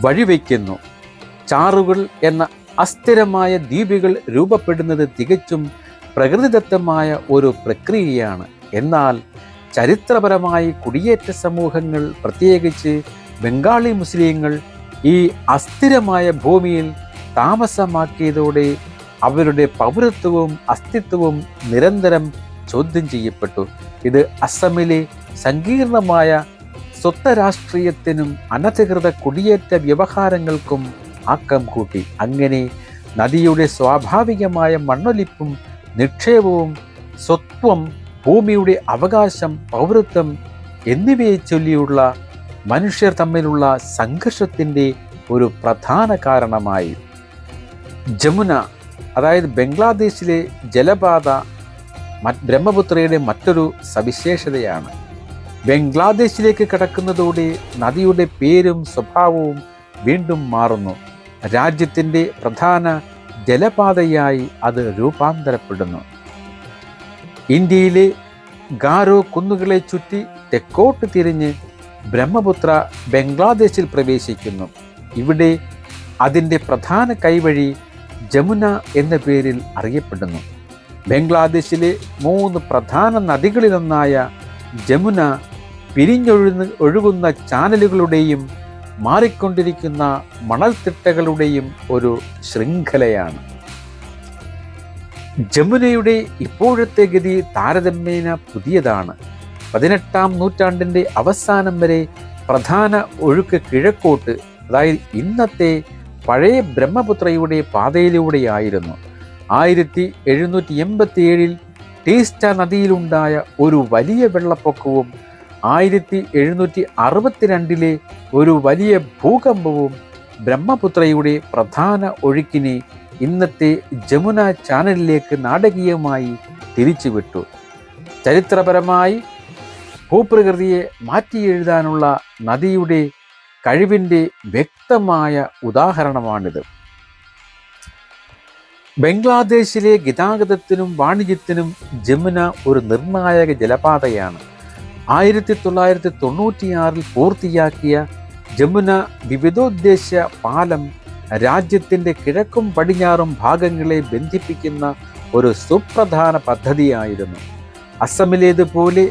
വഴിവെക്കുന്നു. ചാറുകൾ എന്ന അസ്ഥിരമായ ദ്വീപുകൾ രൂപപ്പെടുന്നത് തികച്ചും പ്രകൃതിദത്തമായ ഒരു പ്രക്രിയയാണ്. എന്നാൽ ചരിത്രപരമായി കുടിയേറ്റ സമൂഹങ്ങൾ, പ്രത്യേകിച്ച് ബംഗാളി മുസ്ലിങ്ങൾ, ഈ അസ്ഥിരമായ ഭൂമിയിൽ താമസമാക്കിയതോടെ അവരുടെ പൗരത്വവും അസ്തിത്വവും നിരന്തരം ചോദ്യം ചെയ്യപ്പെട്ടു. ഇത് അസമിലെ സങ്കീർണമായ സ്വത്ത് രാഷ്ട്രീയത്തിനും അനധികൃത കുടിയേറ്റ വ്യവഹാരങ്ങൾക്കും ആക്കം കൂട്ടി. അങ്ങനെ നദിയുടെ സ്വാഭാവികമായ മണ്ണൊലിപ്പും നിക്ഷേപവും സ്വത്വം, ഭൂമിയുടെ അവകാശം, പൗരത്വം എന്നിവയെ ചൊല്ലിയുള്ള മനുഷ്യർ തമ്മിലുള്ള സംഘർഷത്തിൻ്റെ ഒരു പ്രധാന കാരണമായി. ജമുന, അതായത് ബംഗ്ലാദേശിലെ ജലപാത, ബ്രഹ്മപുത്രയുടെ മറ്റൊരു സവിശേഷതയാണ്. ബംഗ്ലാദേശിലേക്ക് കടക്കുന്നതോടെ നദിയുടെ പേരും സ്വഭാവവും വീണ്ടും മാറുന്നു. രാജ്യത്തിൻ്റെ പ്രധാന ജലപാതയായി അത് രൂപാന്തരപ്പെടുന്നു. ഇന്ത്യയിലെ ഗാരോ കുന്നുകളെ ചുറ്റി തെക്കോട്ട് തിരിഞ്ഞ് ബ്രഹ്മപുത്ര ബംഗ്ലാദേശിൽ പ്രവേശിക്കുന്നു. ഇവിടെ അതിൻ്റെ പ്രധാന കൈവഴി ജമുന എന്ന പേരിൽ അറിയപ്പെടുന്നു. ബംഗ്ലാദേശിലെ 3 പ്രധാന നദികളിലൊന്നായ ജമുന ഒഴുകുന്ന ചാനലുകളുടെയും മാറിക്കൊണ്ടിരിക്കുന്ന മണൽത്തിട്ടകളുടെയും ഒരു ശൃംഖലയാണ്. ജമുനയുടെ ഇപ്പോഴത്തെ ഗതി താരതമ്യേന പുതിയതാണ്. 18-ാം നൂറ്റാണ്ടിൻ്റെ അവസാനം വരെ പ്രധാന ഒഴുക്ക് കിഴക്കോട്ട്, അതായത് ഇന്നത്തെ പഴയ ബ്രഹ്മപുത്രയുടെ പാതയിലൂടെയായിരുന്നു. 1787 ടീസ്റ്റ നദിയിലുണ്ടായ ഒരു വലിയ വെള്ളപ്പൊക്കവും 1762 ഒരു വലിയ ഭൂകമ്പവും ബ്രഹ്മപുത്രയുടെ പ്രധാന ഒഴുക്കിനെ ഇന്നത്തെ ജമുന ചാനലിലേക്ക് നാടകീയമായി തിരിച്ചുവിട്ടു. ചരിത്രപരമായി ഭൂപ്രകൃതിയെ മാറ്റിയെഴുതാനുള്ള നദിയുടെ കഴിവിൻ്റെ വ്യക്തമായ ഉദാഹരണമാണിത്. ബംഗ്ലാദേശിലെ ഗതാഗതത്തിനും വാണിജ്യത്തിനും ജമുന ഒരു നിർണായക ജലപാതയാണ്. 1996 പൂർത്തിയാക്കിയ ജമുന വിവിധോദ്ദേശ പാലം രാജ്യത്തിൻ്റെ കിഴക്കും പടിഞ്ഞാറും ഭാഗങ്ങളെ ബന്ധിപ്പിക്കുന്ന ഒരു സുപ്രധാന പദ്ധതിയായിരുന്നു. അസമിലേതുപോലെ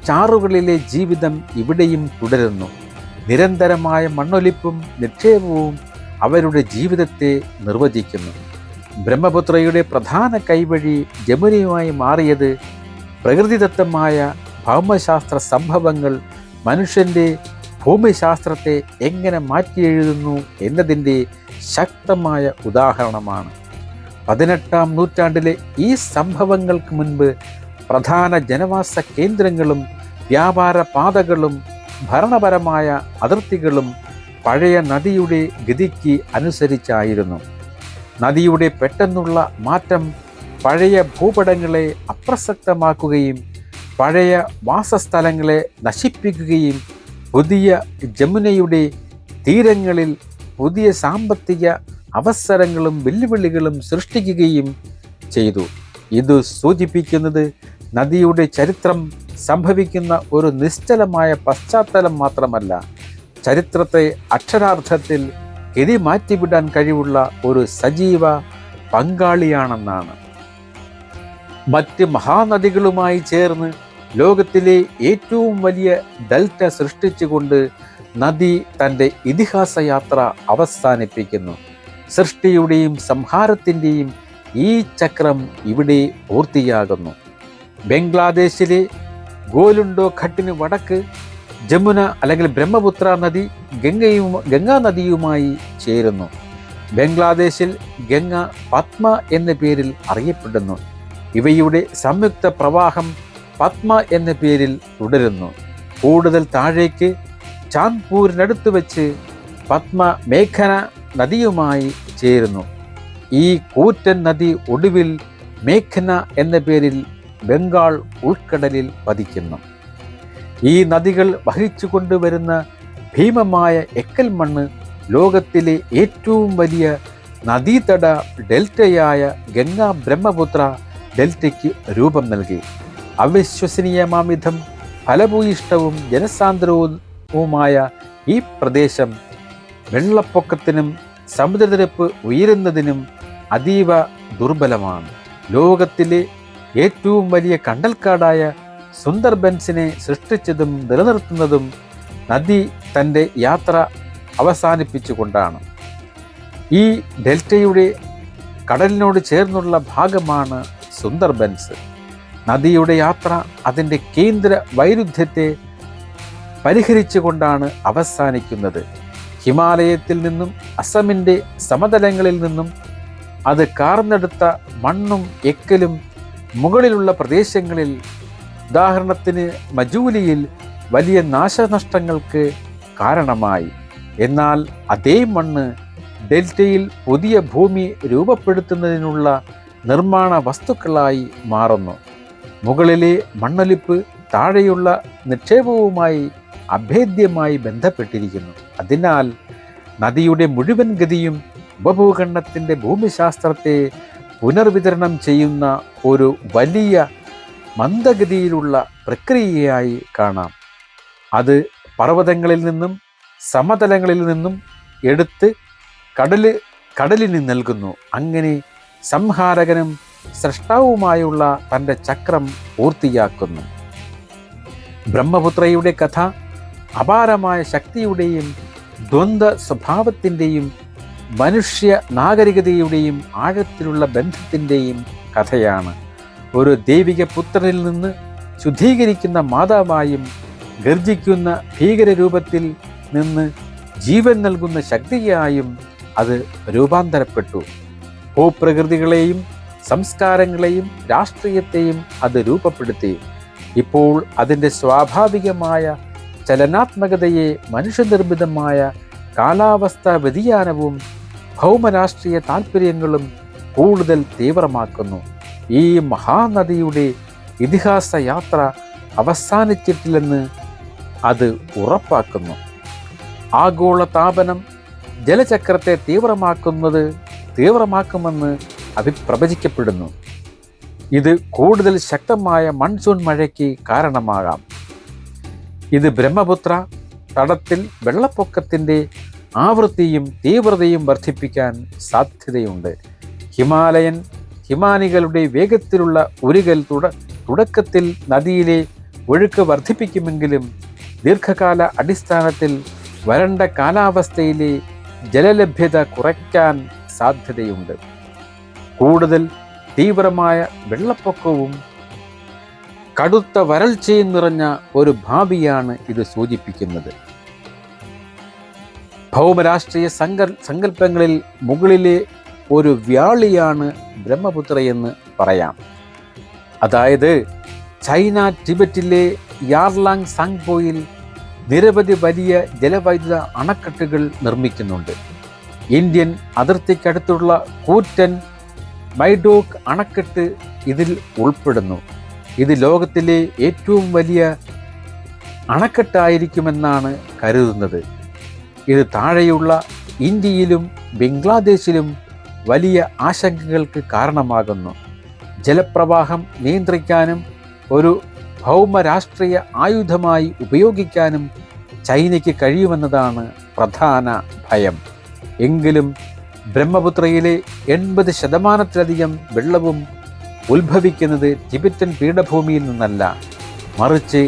ചാറുകളിലെ ജീവിതം ഇവിടെയും തുടരുന്നു. നിരന്തരമായ മണ്ണൊലിപ്പും നിക്ഷേപവും അവരുടെ ജീവിതത്തെ നിർവചിക്കുന്നു. ബ്രഹ്മപുത്രയുടെ പ്രധാന കൈവഴി ജമുനയുമായി മാറിയത് പ്രകൃതിദത്തമായ ഭൗമശാസ്ത്ര സംഭവങ്ങൾ മനുഷ്യൻ്റെ ഭൂമിശാസ്ത്രത്തെ എങ്ങനെ മാറ്റിയെഴുതുന്നു എന്നതിൻ്റെ ശക്തമായ ഉദാഹരണമാണ്. 18-ാം നൂറ്റാണ്ടിലെ ഈ സംഭവങ്ങൾക്ക് മുൻപ് പ്രധാന ജനവാസ കേന്ദ്രങ്ങളും വ്യാപാര പാതകളും ഭരണപരമായ അതിർത്തികളും പഴയ നദിയുടെ ഗതിക്ക് അനുസരിച്ചായിരുന്നു. നദിയുടെ പെട്ടെന്നുള്ള മാറ്റം പഴയ ഭൂപടങ്ങളെ അപ്രസക്തമാക്കുകയും പഴയ വാസസ്ഥലങ്ങളെ നശിപ്പിക്കുകയും പുതിയ ജമുനയുടെ തീരങ്ങളിൽ പുതിയ സാമ്പത്തിക അവസരങ്ങളും വെല്ലുവിളികളും സൃഷ്ടിക്കുകയും ചെയ്തു. ഇത് സൂചിപ്പിക്കുന്നത് നദിയുടെ ചരിത്രം സംഭവിക്കുന്ന ഒരു നിശ്ചലമായ പശ്ചാത്തലം മാത്രമല്ല, ചരിത്രത്തെ അക്ഷരാർത്ഥത്തിൽ ഗതി മാറ്റിവിടാൻ കഴിവുള്ള ഒരു സജീവ പങ്കാളിയാണെന്നാണ്. മറ്റ് മഹാനദികളുമായി ചേർന്ന് ലോകത്തിലെ ഏറ്റവും വലിയ ഡെൽറ്റ സൃഷ്ടിച്ചുകൊണ്ട് നദി തൻ്റെ ഇതിഹാസ യാത്ര അവസാനിപ്പിക്കുന്നു. സൃഷ്ടിയുടെയും സംഹാരത്തിൻ്റെയും ഈ ചക്രം ഇവിടെ പൂർത്തിയാകുന്നു. ബംഗ്ലാദേശിലെ ഗോലുണ്ടോ ഘട്ടിന് വടക്ക് ജമുന അല്ലെങ്കിൽ ബ്രഹ്മപുത്ര നദി ഗംഗാ നദിയുമായി ചേരുന്നു. ബംഗ്ലാദേശിൽ ഗംഗ പത്മ എന്ന പേരിൽ അറിയപ്പെടുന്നു. ഇവയുടെ സംയുക്ത പ്രവാഹം പത്മ എന്ന പേരിൽ തുടരുന്നു. കൂടുതൽ താഴേക്ക് ചാന്ദ്പൂരിനടുത്ത് വെച്ച് പത്മ മേഘന നദിയുമായി ചേരുന്നു. ഈ കൂറ്റൻ നദി ഒടുവിൽ മേഘന എന്ന പേരിൽ ബംഗാൾ ഉൾക്കടലിൽ പതിക്കുന്നു. ഈ നദികൾ വഹിച്ചു കൊണ്ടുവരുന്ന ഭീമമായ എക്കൽ മണ്ണ് ലോകത്തിലെ ഏറ്റവും വലിയ നദീതട ഡെൽറ്റയായ ഗംഗാ ബ്രഹ്മപുത്ര ഡെൽറ്റയ്ക്ക് രൂപം നൽകി. അവിശ്വസനീയമാംവിധം ഫലഭൂയിഷ്ടവും ജനസാന്ദ്രവുമായ ഈ പ്രദേശം വെള്ളപ്പൊക്കത്തിനും സമുദ്രനിരപ്പ് ഉയരുന്നതിനും അതീവ ദുർബലമാണ്. ലോകത്തിലെ ഏറ്റവും വലിയ കണ്ടൽക്കാടായ സുന്ദർബൻസിനെ സൃഷ്ടിച്ചതും നിലനിർത്തുന്നതും നദി തൻ്റെ യാത്ര അവസാനിപ്പിച്ചുകൊണ്ടാണ്. ഈ ഡെൽറ്റയുടെ കടലിനോട് ചേർന്നുള്ള ഭാഗമാണ് സുന്ദർബൻസ്. നദിയുടെ യാത്ര അതിൻ്റെ കേന്ദ്ര വൈരുദ്ധ്യത്തെ പരിഹരിച്ചുകൊണ്ടാണ് അവസാനിക്കുന്നത്. ഹിമാലയത്തിൽ നിന്നും അസമിൻ്റെ സമതലങ്ങളിൽ നിന്നും അത് കാർന്നെടുത്ത മണ്ണും എക്കലും മുകളിലുള്ള പ്രദേശങ്ങളിൽ, ഉദാഹരണത്തിന് മജൂലിയിൽ, വലിയ നാശനഷ്ടങ്ങൾക്ക് കാരണമായി. എന്നാൽ അതേ മണ്ണ് ഡെൽറ്റയിൽ പുതിയ ഭൂമി രൂപപ്പെടുത്തുന്നതിനുള്ള നിർമ്മാണ വസ്തുക്കളായി മാറുന്നു. മുകളിലെ മണ്ണൊലിപ്പ് താഴെയുള്ള നിക്ഷേപവുമായി അഭേദ്യമായി ബന്ധപ്പെട്ടിരിക്കുന്നു. അതിനാൽ നദിയുടെ മുഴുവൻ ഗതിയും ഉപഭൂഖണ്ഡത്തിൻ്റെ ഭൂമിശാസ്ത്രത്തെ പുനർവിതരണം ചെയ്യുന്ന ഒരു വലിയ മന്ദഗതിയിലുള്ള പ്രക്രിയയായി കാണാം. അത് നിന്നും സമതലങ്ങളിൽ നിന്നും എടുത്ത് കടലിന് നൽകുന്നു. അങ്ങനെ സംഹാരകനും സൃഷ്ടാവുമായുള്ള തൻ്റെ ചക്രം പൂർത്തിയാക്കുന്നു. ബ്രഹ്മപുത്രയുടെ കഥ അപാരമായ ശക്തിയുടെയും ദ്വന്ദ്വ സ്വഭാവത്തിൻ്റെയും മനുഷ്യ നാഗരികതയുടെയും ആഴത്തിലുള്ള ബന്ധത്തിൻ്റെയും കഥയാണ്. ഒരു ദൈവിക പുത്രനിൽ നിന്ന് ശുദ്ധീകരിക്കുന്ന മാതാവായും ഗർജിക്കുന്ന ഭീകരരൂപത്തിൽ നിന്ന് ജീവൻ നൽകുന്ന ശക്തിയായും അത് രൂപാന്തരപ്പെട്ടു. ഭൂപ്രകൃതികളെയും സംസ്കാരങ്ങളെയും രാഷ്ട്രീയത്തെയും അത് രൂപപ്പെടുത്തി. ഇപ്പോൾ അതിൻ്റെ സ്വാഭാവികമായ ചലനാത്മകതയെ മനുഷ്യനിർമ്മിതമായ കാലാവസ്ഥാ വ്യതിയാനവും ഭൗമരാഷ്ട്രീയ താൽപ്പര്യങ്ങളും കൂടുതൽ തീവ്രമാക്കുന്നു. ഈ മഹാനദിയുടെ ഇതിഹാസ യാത്ര അവസാനിച്ചിട്ടില്ലെന്ന് അത് ഉറപ്പാക്കുന്നു. ആഗോളതാപനം ജലചക്രത്തെ തീവ്രമാക്കുമെന്ന് പ്രവചിക്കപ്പെടുന്നു. ഇത് കൂടുതൽ ശക്തമായ മൺസൂൺ മഴയ്ക്ക് കാരണമാകാം. ഇത് ബ്രഹ്മപുത്ര തടത്തിൽ വെള്ളപ്പൊക്കത്തിൻ്റെ ആവൃത്തിയും തീവ്രതയും വർദ്ധിപ്പിക്കാൻ സാധ്യതയുണ്ട്. ഹിമാനികളുടെ വേഗത്തിലുള്ള ഉരുകൽ തുടക്കത്തിൽ നദിയിലെ ഒഴുക്ക് വർദ്ധിപ്പിക്കുമെങ്കിലും ദീർഘകാല അടിസ്ഥാനത്തിൽ വരണ്ട കാലാവസ്ഥയിലെ ജലലഭ്യത കുറയ്ക്കാൻ സാധ്യതയുണ്ട്. കൂടുതൽ തീവ്രമായ വെള്ളപ്പൊക്കവും കടുത്ത വരൾച്ചയും നിറഞ്ഞ ഒരു ഭാവിയാണ് ഇത് സൂചിപ്പിക്കുന്നത്. ഭൗമരാഷ്ട്രീയ സങ്കല്പങ്ങളിൽ മുകളിലെ ഒരു വ്യാളിയാണ് ബ്രഹ്മപുത്രയെന്ന് പറയാം. അതായത് ചൈന ടിബറ്റിലെ യാർലാങ് സാങ്പോയിൽ നിരവധി വലിയ ജലവൈദ്യുത അണക്കെട്ടുകൾ നിർമ്മിക്കുന്നുണ്ട്. ഇന്ത്യൻ അതിർത്തിക്കടുത്തുള്ള കൂറ്റൻ മൈഡോക് അണക്കെട്ട് ഇതിൽ ഉൾപ്പെടുന്നു. ഇത് ലോകത്തിലെ ഏറ്റവും വലിയ അണക്കെട്ടായിരിക്കുമെന്നാണ് കരുതുന്നത്. ഇത് താഴെയുള്ള ഇന്ത്യയിലും ബംഗ്ലാദേശിലും വലിയ ആശങ്കകൾക്ക് കാരണമാകുന്നു. ജലപ്രവാഹം നിയന്ത്രിക്കാനും ഒരു ഭൗമരാഷ്ട്രീയ ആയുധമായി ഉപയോഗിക്കാനും ചൈനയ്ക്ക് കഴിയുമെന്നതാണ് പ്രധാന ഭയം. എങ്കിലും ബ്രഹ്മപുത്രയിലെ 80% വെള്ളവും ഉത്ഭവിക്കുന്നത് ടിബറ്റൻ പീഠഭൂമിയിൽ നിന്നല്ല, മറിച്ച്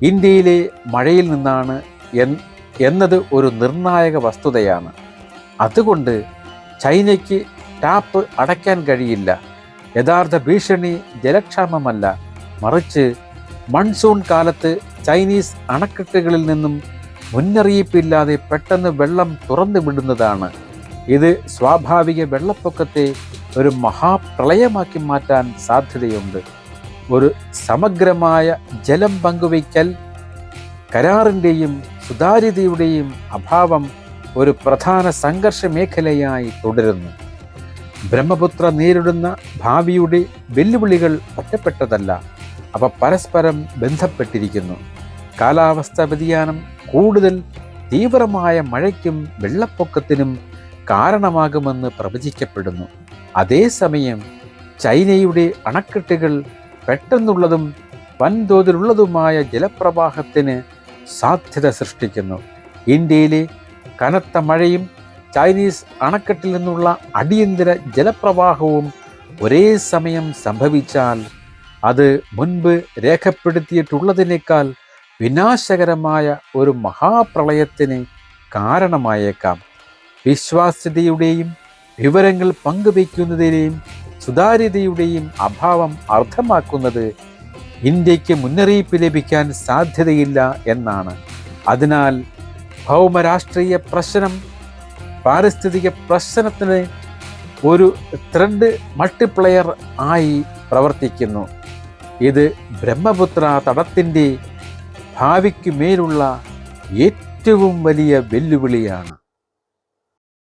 ഇന്ത്യയിലെ മഴയിൽ നിന്നാണ് എന്നത് ഒരു നിർണായക വസ്തുതയാണ്. അതുകൊണ്ട് ചൈനയ്ക്ക് ടാപ്പ് അടയ്ക്കാൻ കഴിയില്ല. യഥാർത്ഥ ഭീഷണി ജലക്ഷാമമല്ല, മറിച്ച് മൺസൂൺ കാലത്ത് ചൈനീസ് അണക്കെട്ടുകളിൽ നിന്നും മുന്നറിയിപ്പില്ലാതെ പെട്ടെന്ന് വെള്ളം തുറന്നു വിടുന്നതാണ്. ഇത് സ്വാഭാവിക വെള്ളപ്പൊക്കത്തെ ഒരു മഹാപ്രളയമാക്കി മാറ്റാൻ സാധ്യതയുണ്ട്. ഒരു സമഗ്രമായ ജലം പങ്കുവയ്ക്കൽ കരാറിൻ്റെയും സുതാര്യതയുടെയും അഭാവം ഒരു പ്രധാന സംഘർഷ മേഖലയായി തുടരുന്നു. ബ്രഹ്മപുത്ര നേരിടുന്ന ഭാവിയുടെ വെല്ലുവിളികൾ ഒറ്റപ്പെട്ടതല്ല, അവ പരസ്പരം ബന്ധപ്പെട്ടിരിക്കുന്നു. കാലാവസ്ഥാ വ്യതിയാനം കൂടുതൽ തീവ്രമായ മഴയ്ക്കും വെള്ളപ്പൊക്കത്തിനും കാരണമാകുമെന്ന് പ്രവചിക്കപ്പെടുന്നു. അതേസമയം ചൈനയുടെ അണക്കെട്ടുകൾ പെട്ടെന്നുള്ളതും വൻതോതിലുള്ളതുമായ ജലപ്രവാഹത്തിന് സാധ്യത സൃഷ്ടിക്കുന്നു. ഇന്ത്യയിലെ കനത്ത മഴയും ചൈനീസ് അണക്കെട്ടിൽ നിന്നുള്ള അടിയന്തര ജലപ്രവാഹവും ഒരേ സമയം സംഭവിച്ചാൽ അത് മുൻപ് രേഖപ്പെടുത്തിയിട്ടുള്ളതിനേക്കാൾ വിനാശകരമായ ഒരു മഹാപ്രളയത്തിന് കാരണമായേക്കാം. വിശ്വാസ്യതയുടെയും വിവരങ്ങൾ പങ്കുവയ്ക്കുന്നതിലെയും സുതാര്യതയുടെയും അഭാവം അർത്ഥമാക്കുന്നത് ഇന്ത്യക്ക് മുന്നറിയിപ്പ് ലഭിക്കാൻ സാധ്യതയില്ല എന്നാണ്. അതിനാൽ ഭൗമരാഷ്ട്രീയ പ്രശ്നം പാരിസ്ഥിതിക പ്രശ്നത്തിന് ഒരു ത്രെഡ് മൾട്ടിപ്ലയർ ആയി പ്രവർത്തിക്കുന്നു. ഇത് ബ്രഹ്മപുത്ര തടത്തിൻ്റെ ഭാവിക്ക് മേലുള്ള ഏറ്റവും വലിയ വെല്ലുവിളിയാണ്.